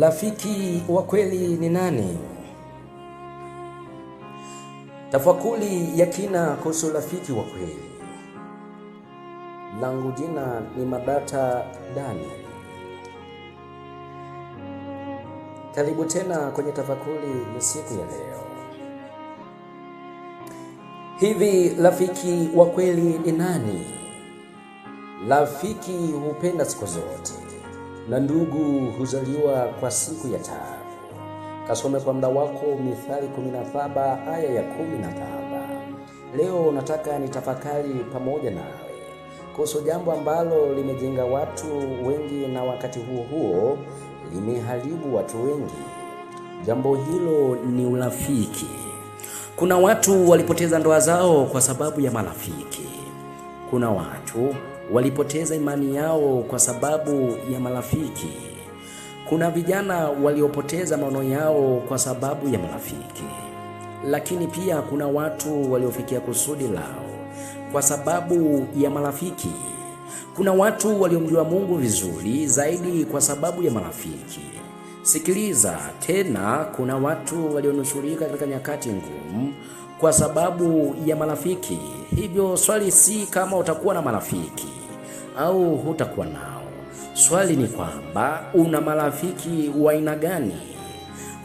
Rafiki wa kweli ni nani? Tafakuri ya kina kuhusu rafiki wa kweli. Langu jina ni Madata Daniel. Karibu tena kwenye tafakuri ya siku ya leo. Hivi rafiki wa kweli ni nani? Rafiki hupenda siku zote, na ndugu huzaliwa kwa siku ya taabu. Kasome kwa muda wako Mithali 17 aya ya 17. Leo nataka nitafakari pamoja nawe kuhusu jambo ambalo limejenga watu wengi na wakati huo huo limeharibu watu wengi. Jambo hilo ni urafiki. Kuna watu walipoteza ndoa zao kwa sababu ya marafiki. Kuna watu walipoteza imani yao kwa sababu ya marafiki. Kuna vijana waliopoteza maono yao kwa sababu ya marafiki. Lakini pia kuna watu waliofikia kusudi lao kwa sababu ya marafiki. Kuna watu waliomjua Mungu vizuri zaidi kwa sababu ya marafiki. Sikiliza tena, kuna watu walionusurika katika nyakati ngumu kwa sababu ya marafiki. Hivyo swali si kama utakuwa na marafiki au hutakuwa nao. Swali ni kwamba una marafiki wa aina gani?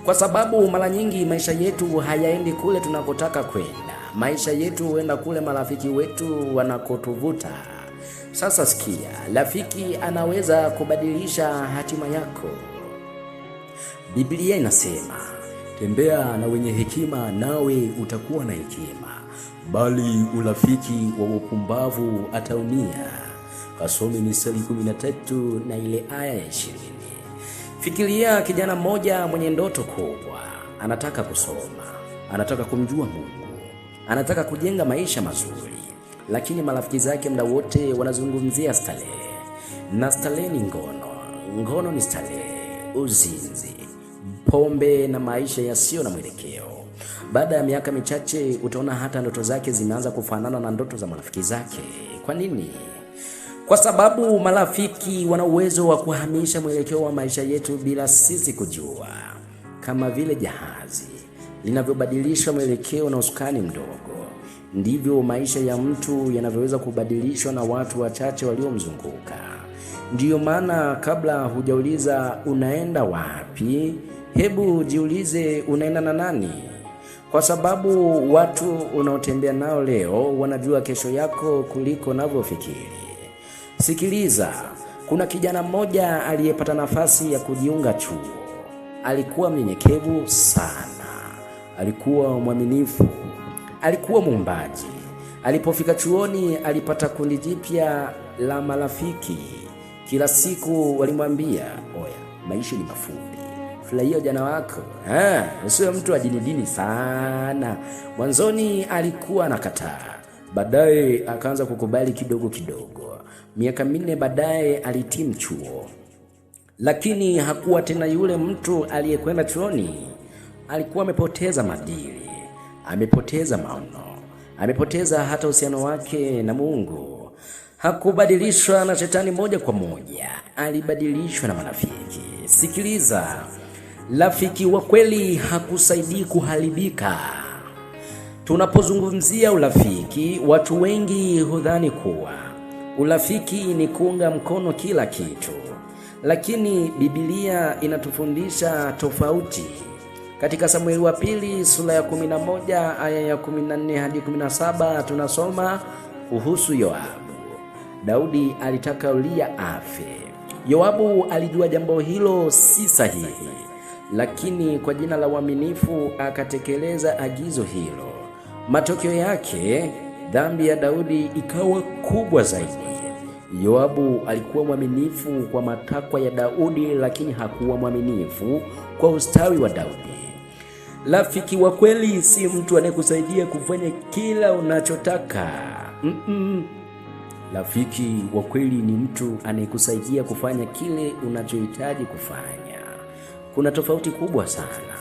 Kwa sababu mara nyingi maisha yetu hayaendi kule tunakotaka kwenda. Maisha yetu huenda kule marafiki wetu wanakotuvuta. Sasa sikia, rafiki anaweza kubadilisha hatima yako. Biblia inasema, tembea na wenye hekima nawe utakuwa na hekima, bali urafiki wa wapumbavu ataumia. Kasome Mithali 13 na ile aya ya 20. Fikiria kijana mmoja mwenye ndoto kubwa, anataka kusoma, anataka kumjua Mungu, anataka kujenga maisha mazuri, lakini marafiki zake muda wote wanazungumzia starehe. Na starehe ni ngono. Ngono ni starehe, uzinzi, pombe na maisha yasiyo na mwelekeo. Baada ya miaka michache utaona hata ndoto zake zimeanza kufanana na ndoto za marafiki zake. Kwa nini? Kwa sababu marafiki wana uwezo wa kuhamisha mwelekeo wa maisha yetu bila sisi kujua. Kama vile jahazi linavyobadilisha mwelekeo na usukani mdogo, ndivyo maisha ya mtu yanavyoweza kubadilishwa na watu wachache waliomzunguka. Ndiyo maana kabla hujauliza unaenda wapi, hebu jiulize unaenda na nani? Kwa sababu watu unaotembea nao leo wanajua kesho yako kuliko unavyofikiri. Sikiliza, kuna kijana mmoja aliyepata nafasi ya kujiunga chuo. Alikuwa mnyenyekevu sana, alikuwa mwaminifu, alikuwa muombaji. Alipofika chuoni alipata kundi jipya la marafiki. Kila siku walimwambia, oya, maisha ni mafupi, furahia ujana wako, usiwe mtu wa dini sana. Mwanzoni alikuwa anakataa, baadaye akaanza kukubali kidogo kidogo. Miaka 4 baadaye alihitimu chuo. Lakini hakuwa tena yule mtu aliyekwenda chuoni. Alikuwa amepoteza maadili, amepoteza maono, amepoteza hata uhusiano wake na Mungu. Hakubadilishwa na shetani moja kwa moja, alibadilishwa na marafiki. Sikiliza, rafiki wa kweli hakusaidii kuharibika. Tunapozungumzia urafiki, watu wengi hudhani kuwa urafiki ni kuunga mkono kila kitu. Lakini Biblia inatufundisha tofauti. Katika Samueli wa pili sura ya 11 aya ya 14 hadi 17 tunasoma kuhusu Yoabu. Daudi alitaka Uria afe. Yoabu alijua jambo hilo si sahihi, lakini kwa jina la uaminifu akatekeleza agizo hilo. Matokeo yake dhambi ya Daudi ikawa kubwa zaidi. Yoabu alikuwa mwaminifu kwa matakwa ya Daudi, lakini hakuwa mwaminifu kwa ustawi wa Daudi. Rafiki wa kweli si mtu anayekusaidia kufanya kila unachotaka. Rafiki wa kweli ni mtu anayekusaidia kufanya kile unachohitaji kufanya. Kuna tofauti kubwa sana.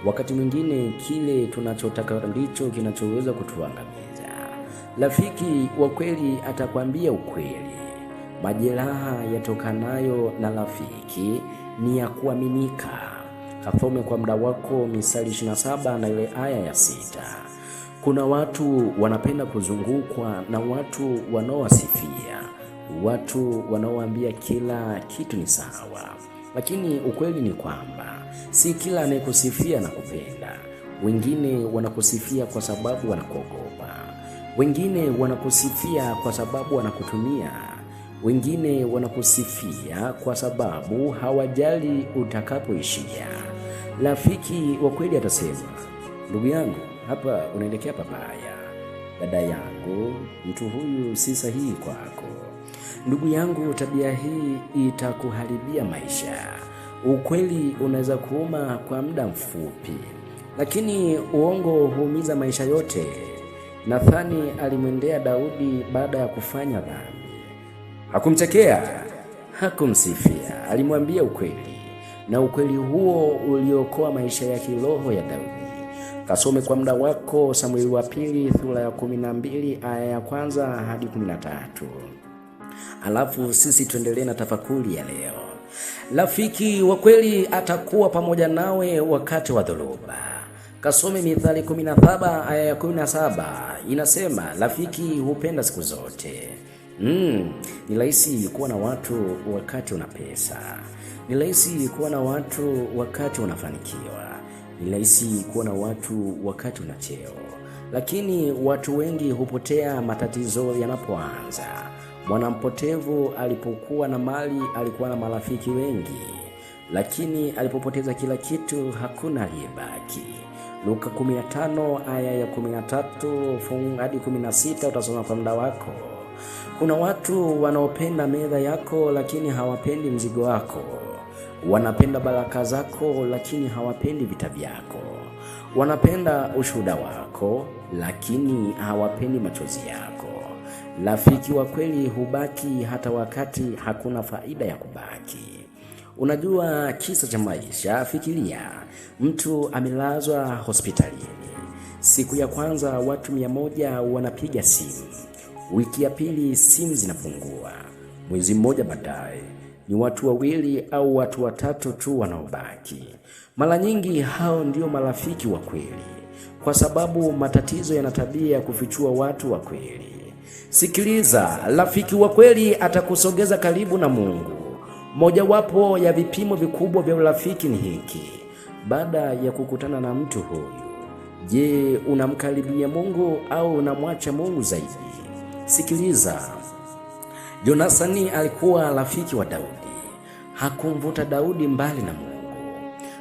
Wakati mwingine kile tunachotaka ndicho kinachoweza kutuangamiza. Rafiki wa kweli atakwambia ukweli. Majeraha yatokanayo na rafiki ni ya kuaminika. Kasome kwa muda wako Misali 27 na ile aya ya 6. Kuna watu wanapenda kuzungukwa na watu wanaowasifia, watu wanaoambia kila kitu ni sawa. Lakini ukweli ni kwamba si kila anayekusifia na kupenda. Wengine wanakusifia kwa sababu wanakuogopa. Wengine wanakusifia kwa sababu wanakutumia. Wengine wanakusifia kwa sababu hawajali utakapoishia. Rafiki wa kweli atasema, ndugu yangu, hapa unaelekea pabaya. Dada yangu, mtu huyu si sahihi kwako. Ndugu yangu, tabia hii itakuharibia maisha. Ukweli unaweza kuuma kwa muda mfupi, lakini uongo huumiza maisha yote. Nathani alimwendea Daudi baada ya kufanya dhambi. Hakumchekea, hakumsifia, alimwambia ukweli. Na ukweli huo uliokoa maisha ya kiroho ya Daudi. Kasome kwa muda wako Samueli wa pili sura ya 12 aya ya 1 hadi 13. Alafu sisi tuendelee na tafakuri ya leo. Rafiki wa kweli atakuwa pamoja nawe wakati wa dhoruba. Kasome Mithali 17 aya ya 17, inasema rafiki hupenda siku zote. Ni rahisi kuwa na watu wakati una pesa. Ni rahisi kuwa na watu wakati unafanikiwa. Ni rahisi kuwa na watu wakati una cheo. Lakini watu wengi hupotea matatizo yanapoanza. Mwanampotevu alipokuwa na mali alikuwa na marafiki wengi, lakini alipopoteza kila kitu hakuna aliyebaki. Luka 15 aya ya 13 hadi 16 utasoma kwa muda wako. Kuna watu wanaopenda meza yako lakini hawapendi mzigo wako. Wanapenda baraka zako lakini hawapendi vita vyako. Wanapenda ushuhuda wako lakini hawapendi machozi yako. Rafiki wa kweli hubaki hata wakati hakuna faida ya kubaki. Unajua kisa cha maisha? Fikiria, mtu amelazwa hospitalini. Siku ya kwanza watu 100 wanapiga simu. Wiki ya pili simu zinapungua. Mwezi mmoja baadaye ni watu 2 au watu 3 tu wanaobaki. Mara nyingi hao ndio marafiki wa kweli, kwa sababu matatizo yana tabia ya kufichua watu wa kweli. Sikiliza, rafiki wa kweli atakusogeza karibu na Mungu. Mojawapo ya vipimo vikubwa vya urafiki ni hiki. Baada ya kukutana na mtu huyu, je, unamkaribia Mungu au unamwacha Mungu zaidi? Sikiliza, Yonathani alikuwa rafiki wa Daudi. Hakumvuta Daudi mbali na Mungu.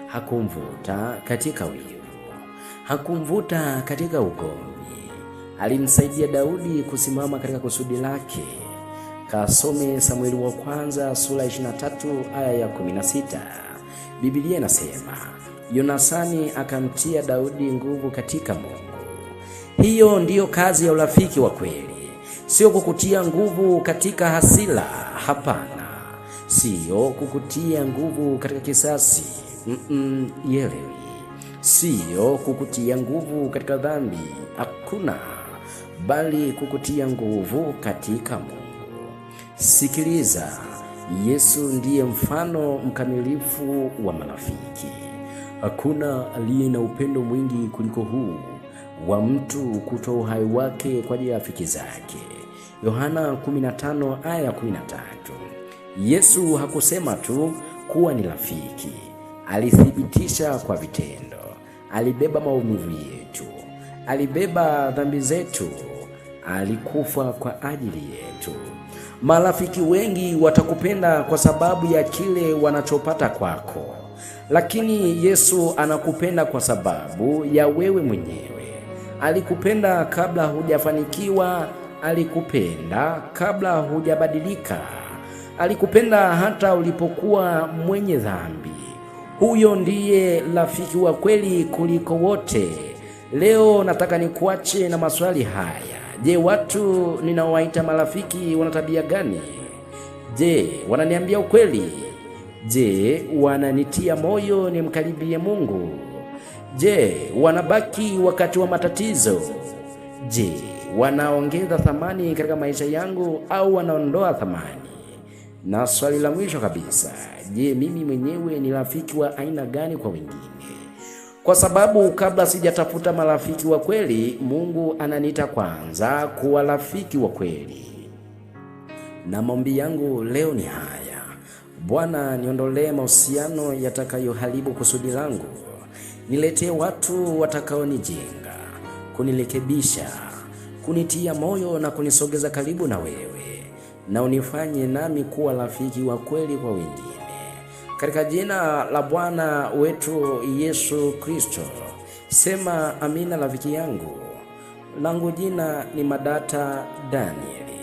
Hakumvuta katika wivu. Hakumvuta katika ugomvi. Alimsaidia Daudi kusimama katika kusudi lake. Kasome Samueli wa kwanza sura 23 aya ya 16. Biblia inasema, Yonathani akamtia Daudi nguvu katika Mungu. Hiyo ndiyo kazi ya urafiki wa kweli. Sio kukutia nguvu katika hasira, hapana. Sio kukutia nguvu katika kisasi. Yelewi. Sio kukutia nguvu katika dhambi, hakuna, bali kukutia nguvu katika Mungu. Sikiliza, Yesu ndiye mfano mkamilifu wa marafiki. Hakuna aliye na upendo mwingi kuliko huu wa mtu kutoa uhai wake kwa ajili ya rafiki zake. Yohana 15 aya 13. Yesu hakusema tu kuwa ni rafiki, alithibitisha kwa vitendo. Alibeba maumivu yetu, alibeba dhambi zetu, alikufa kwa ajili yetu. Marafiki wengi watakupenda kwa sababu ya kile wanachopata kwako, lakini Yesu anakupenda kwa sababu ya wewe mwenyewe. Alikupenda kabla hujafanikiwa, alikupenda kabla hujabadilika, alikupenda hata ulipokuwa mwenye dhambi. Huyo ndiye rafiki wa kweli kuliko wote. Leo nataka nikuache na maswali haya. Je, watu ninaowaita marafiki wana tabia gani? Je, wananiambia ukweli? Je, wananitia moyo nimkaribie Mungu? Je, wanabaki wakati wa matatizo? Je, wanaongeza thamani katika maisha yangu au wanaondoa thamani? Na swali la mwisho kabisa, je, mimi mwenyewe ni rafiki wa aina gani kwa wengine? Kwa sababu kabla sijatafuta marafiki wa kweli, Mungu ananiita kwanza kuwa rafiki wa kweli. Na maombi yangu leo ni haya: Bwana, niondolee mahusiano yatakayoharibu kusudi langu. Niletee watu watakaonijenga, kunirekebisha, kunitia moyo na kunisogeza karibu na wewe, na unifanye nami kuwa rafiki wa kweli kwa wengine. Katika jina la Bwana wetu Yesu Kristo, sema amina rafiki yangu. Langu jina ni Madata Danieli.